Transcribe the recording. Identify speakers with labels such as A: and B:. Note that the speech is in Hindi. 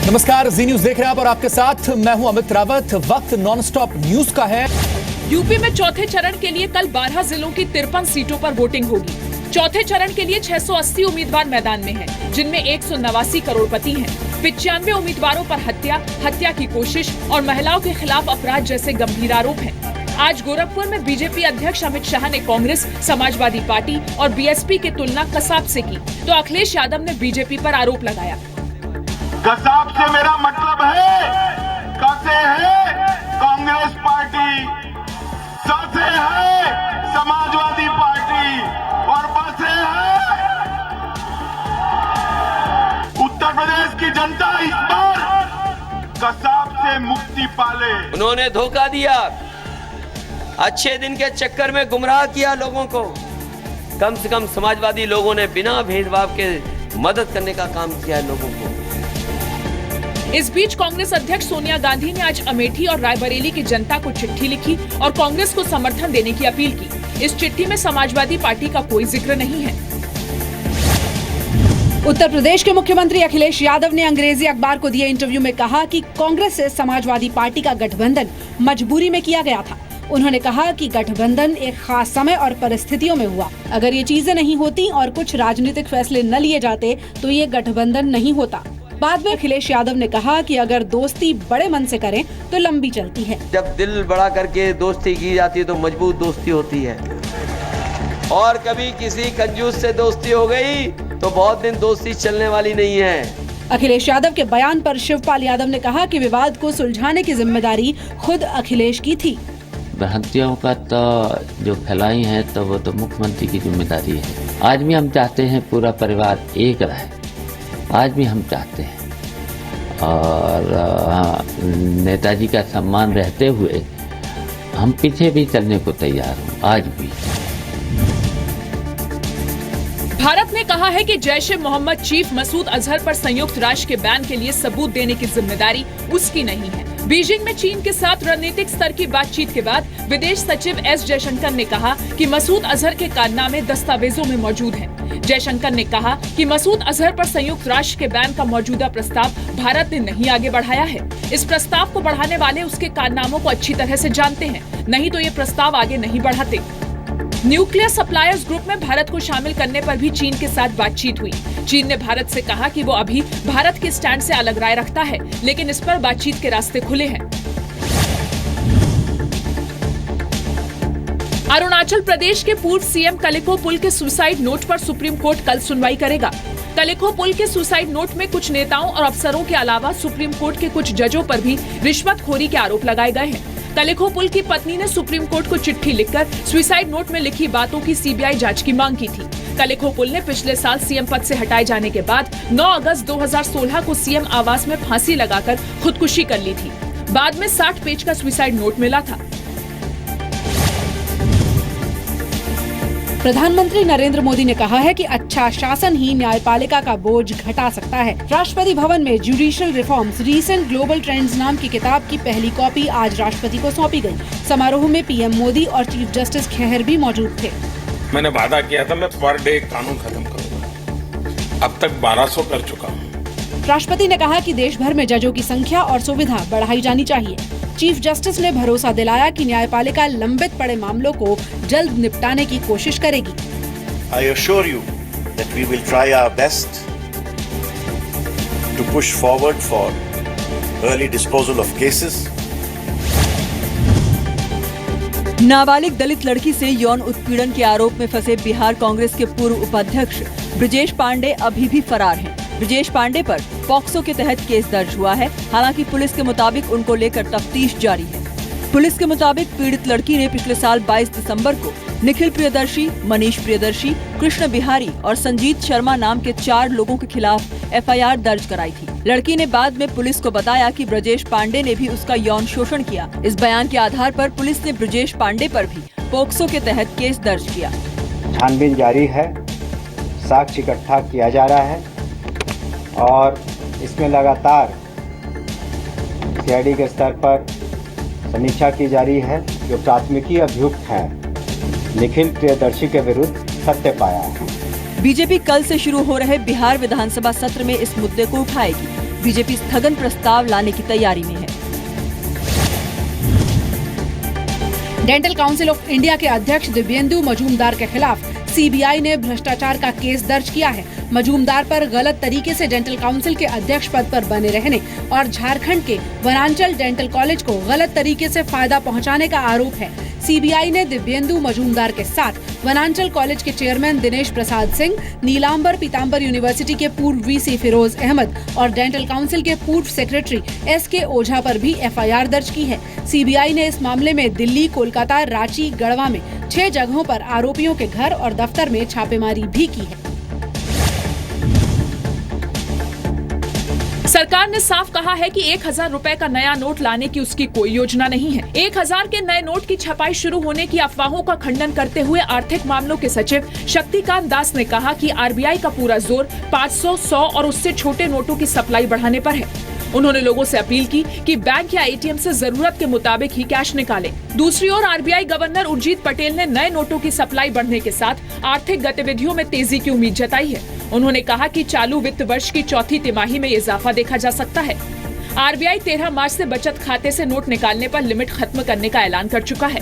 A: नमस्कार, जी न्यूज देख रहे हैं आप और आपके साथ मैं हूं अमित रावत। वक्त नॉनस्टॉप न्यूज का है।
B: यूपी में चौथे चरण के लिए कल 12 जिलों की 53 सीटों पर वोटिंग होगी। चौथे चरण के लिए 680 उम्मीदवार मैदान में हैं, जिनमें 189 करोड़पति हैं। 95 उम्मीदवारों पर हत्या की कोशिश और महिलाओं के खिलाफ अपराध जैसे गंभीर आरोप हैं। आज गोरखपुर में बीजेपी अध्यक्ष अमित शाह ने कांग्रेस, समाजवादी पार्टी और बीएसपी की तुलना कसाब से की, तो अखिलेश यादव ने बीजेपी पर आरोप लगाया।
C: कसाब से मेरा मतलब है, कसे है कांग्रेस पार्टी, ससे है समाजवादी पार्टी और बसे है उत्तर प्रदेश की जनता। इस बार कसाब से मुक्ति पाले।
D: उन्होंने धोखा दिया, अच्छे दिन के चक्कर में गुमराह किया लोगों को। कम से कम समाजवादी लोगों ने बिना भेदभाव के मदद करने का काम किया है लोगों को।
B: इस बीच कांग्रेस अध्यक्ष सोनिया गांधी ने आज अमेठी और रायबरेली की जनता को चिट्ठी लिखी और कांग्रेस को समर्थन देने की अपील की। इस चिट्ठी में समाजवादी पार्टी का कोई जिक्र नहीं है।
E: उत्तर प्रदेश के मुख्यमंत्री अखिलेश यादव ने अंग्रेजी अखबार को दिए इंटरव्यू में कहा कि कांग्रेस से समाजवादी पार्टी का गठबंधन मजबूरी में किया गया था। उन्होंने कहा कि गठबंधन एक खास समय और परिस्थितियों में हुआ। अगर ये चीजें नहीं होती और कुछ राजनीतिक फैसले न लिए जाते तो ये गठबंधन नहीं होता। बाद में अखिलेश यादव ने कहा कि अगर दोस्ती बड़े मन से करें तो लंबी चलती है।
D: जब दिल बड़ा करके दोस्ती की जाती है तो मजबूत दोस्ती होती है, और कभी किसी कंजूस से दोस्ती हो गई तो बहुत दिन दोस्ती चलने वाली नहीं है।
E: अखिलेश यादव के बयान पर शिवपाल यादव ने कहा कि विवाद को सुलझाने की जिम्मेदारी खुद अखिलेश की थी।
F: भ्रांतियों का तो जो फैलाई है तो वो तो मुख्यमंत्री की जिम्मेदारी है। आज भी हम चाहते हैं पूरा परिवार एक रहे, आज भी हम चाहते हैं, और नेताजी का सम्मान रहते हुए हम पीछे भी चलने को तैयार हूँ आज भी।
B: भारत ने कहा है कि जैश ए मोहम्मद चीफ मसूद अजहर पर संयुक्त राष्ट्र के बैन के लिए सबूत देने की जिम्मेदारी उसकी नहीं है। बीजिंग में चीन के साथ रणनीतिक स्तर की बातचीत के बाद विदेश सचिव एस जयशंकर ने कहा कि मसूद अजहर के कारनामे दस्तावेजों में मौजूद हैं। जयशंकर ने कहा कि मसूद अजहर पर संयुक्त राष्ट्र के बैन का मौजूदा प्रस्ताव भारत ने नहीं आगे बढ़ाया है। इस प्रस्ताव को बढ़ाने वाले उसके कारनामों को अच्छी तरह से जानते हैं, नहीं तो ये प्रस्ताव आगे नहीं बढ़ाते। न्यूक्लियर सप्लायर्स ग्रुप में भारत को शामिल करने पर भी चीन के साथ बातचीत हुई। चीन ने भारत से कहा कि वो अभी भारत के स्टैंड से अलग राय रखता है, लेकिन इस पर बातचीत के रास्ते खुले हैं। अरुणाचल प्रदेश के पूर्व सीएम कलिखो पुल के सुसाइड नोट पर सुप्रीम कोर्ट कल सुनवाई करेगा। कलिखो पुल के सुसाइड नोट में कुछ नेताओं और अफसरों के अलावा सुप्रीम कोर्ट के कुछ जजों पर भी रिश्वतखोरी के आरोप लगाए गए हैं। कलिखो पुल की पत्नी ने सुप्रीम कोर्ट को चिट्ठी लिखकर सुसाइड नोट में लिखी बातों की सीबीआई जांच की मांग की थी। कलिखो पुल ने पिछले साल सीएम पद से हटाए जाने के बाद 9 अगस्त 2016 को सीएम आवास में फांसी लगाकर खुदकुशी कर ली थी। बाद में 60 पेज का सुसाइड नोट मिला था।
E: प्रधानमंत्री नरेंद्र मोदी ने कहा है कि अच्छा शासन ही न्यायपालिका का बोझ घटा सकता है। राष्ट्रपति भवन में judicial reforms recent global trends नाम की किताब की पहली कॉपी आज राष्ट्रपति को सौंपी गई। समारोह में पीएम मोदी और चीफ जस्टिस खेहर भी मौजूद थे।
G: मैंने वादा किया था मैं पर डे कानून खत्म करूंगा, अब तक 1200 कर चुका हूँ।
E: राष्ट्रपति ने कहा कि देश भर में जजों की संख्या और सुविधा बढ़ाई जानी चाहिए। चीफ जस्टिस ने भरोसा दिलाया कि न्यायपालिका लंबित पड़े मामलों को जल्द निपटाने की कोशिश करेगी।
H: I assure you that we will try our best to push forward for early disposal of cases.
I: नाबालिग दलित लड़की से यौन उत्पीड़न के आरोप में फंसे बिहार कांग्रेस के पूर्व उपाध्यक्ष ब्रजेश पांडे अभी भी फरार हैं। ब्रजेश पांडे पर पॉक्सो के तहत केस दर्ज हुआ है। हालांकि पुलिस के मुताबिक उनको लेकर तफ्तीश जारी है। पुलिस के मुताबिक पीड़ित लड़की ने पिछले साल 22 दिसंबर को निखिल प्रियदर्शी, मनीष प्रियदर्शी, कृष्ण बिहारी और संजीत शर्मा नाम के 4 लोगों के खिलाफ एफआईआर दर्ज कराई थी। लड़की ने बाद में पुलिस को बताया कि ब्रजेश पांडे ने भी उसका यौन शोषण किया। इस बयान के आधार पर पुलिस ने ब्रजेश पांडे पर भी पॉक्सो के तहत केस दर्ज किया।
J: छानबीन जारी है, साक्ष्य इकट्ठा किया जा रहा है और इसमें लगातार सीआईडी के स्तर पर समीक्षा की जा रही है। जो प्राथमिकी अभियुक्त है निखिल प्रियदर्शी के विरुद्ध सत्य पाया है।
I: बीजेपी कल से शुरू हो रहे बिहार विधानसभा सत्र में इस मुद्दे को उठाएगी। बीजेपी स्थगन प्रस्ताव लाने की तैयारी में है।
E: डेंटल काउंसिल ऑफ इंडिया के अध्यक्ष दिव्येंदु मजूमदार के खिलाफ सीबीआई ने भ्रष्टाचार का केस दर्ज किया है। मजूमदार पर गलत तरीके से डेंटल काउंसिल के अध्यक्ष पद पर बने रहने और झारखंड के वनांचल डेंटल कॉलेज को गलत तरीके से फायदा पहुंचाने का आरोप है। सीबीआई ने दिव्येंदु मजूमदार के साथ वनांचल कॉलेज के चेयरमैन दिनेश प्रसाद सिंह, नीलांबर पीताम्बर यूनिवर्सिटी के पूर्व वीसी फिरोज अहमद और डेंटल काउंसिल के पूर्व सेक्रेटरी एसके ओझा पर भी एफआईआर दर्ज की है। सीबीआई ने इस मामले में दिल्ली, कोलकाता, रांची, गढ़वा में 6 जगहों पर आरोपियों के घर और दफ्तर में छापेमारी भी की है।
B: सरकार ने साफ कहा है कि 1000 रुपए का नया नोट लाने की उसकी कोई योजना नहीं है। 1000 के नए नोट की छपाई शुरू होने की अफवाहों का खंडन करते हुए आर्थिक मामलों के सचिव शक्तिकांत दास ने कहा कि आरबीआई का पूरा जोर 500, 100 और उससे छोटे नोटों की सप्लाई बढ़ाने पर है। उन्होंने लोगों से अपील की कि बैंक या एटीएम से जरूरत के मुताबिक ही कैश निकालें। दूसरी ओर आरबीआई गवर्नर उर्जित पटेल ने नए नोटों की सप्लाई बढ़ने के साथ आर्थिक गतिविधियों में तेजी की उम्मीद जताई है। उन्होंने कहा कि चालू वित्त वर्ष की चौथी तिमाही में इजाफा देखा जा सकता है। आरबीआई 13 मार्च से बचत खाते से नोट निकालने पर लिमिट खत्म करने का ऐलान कर चुका है।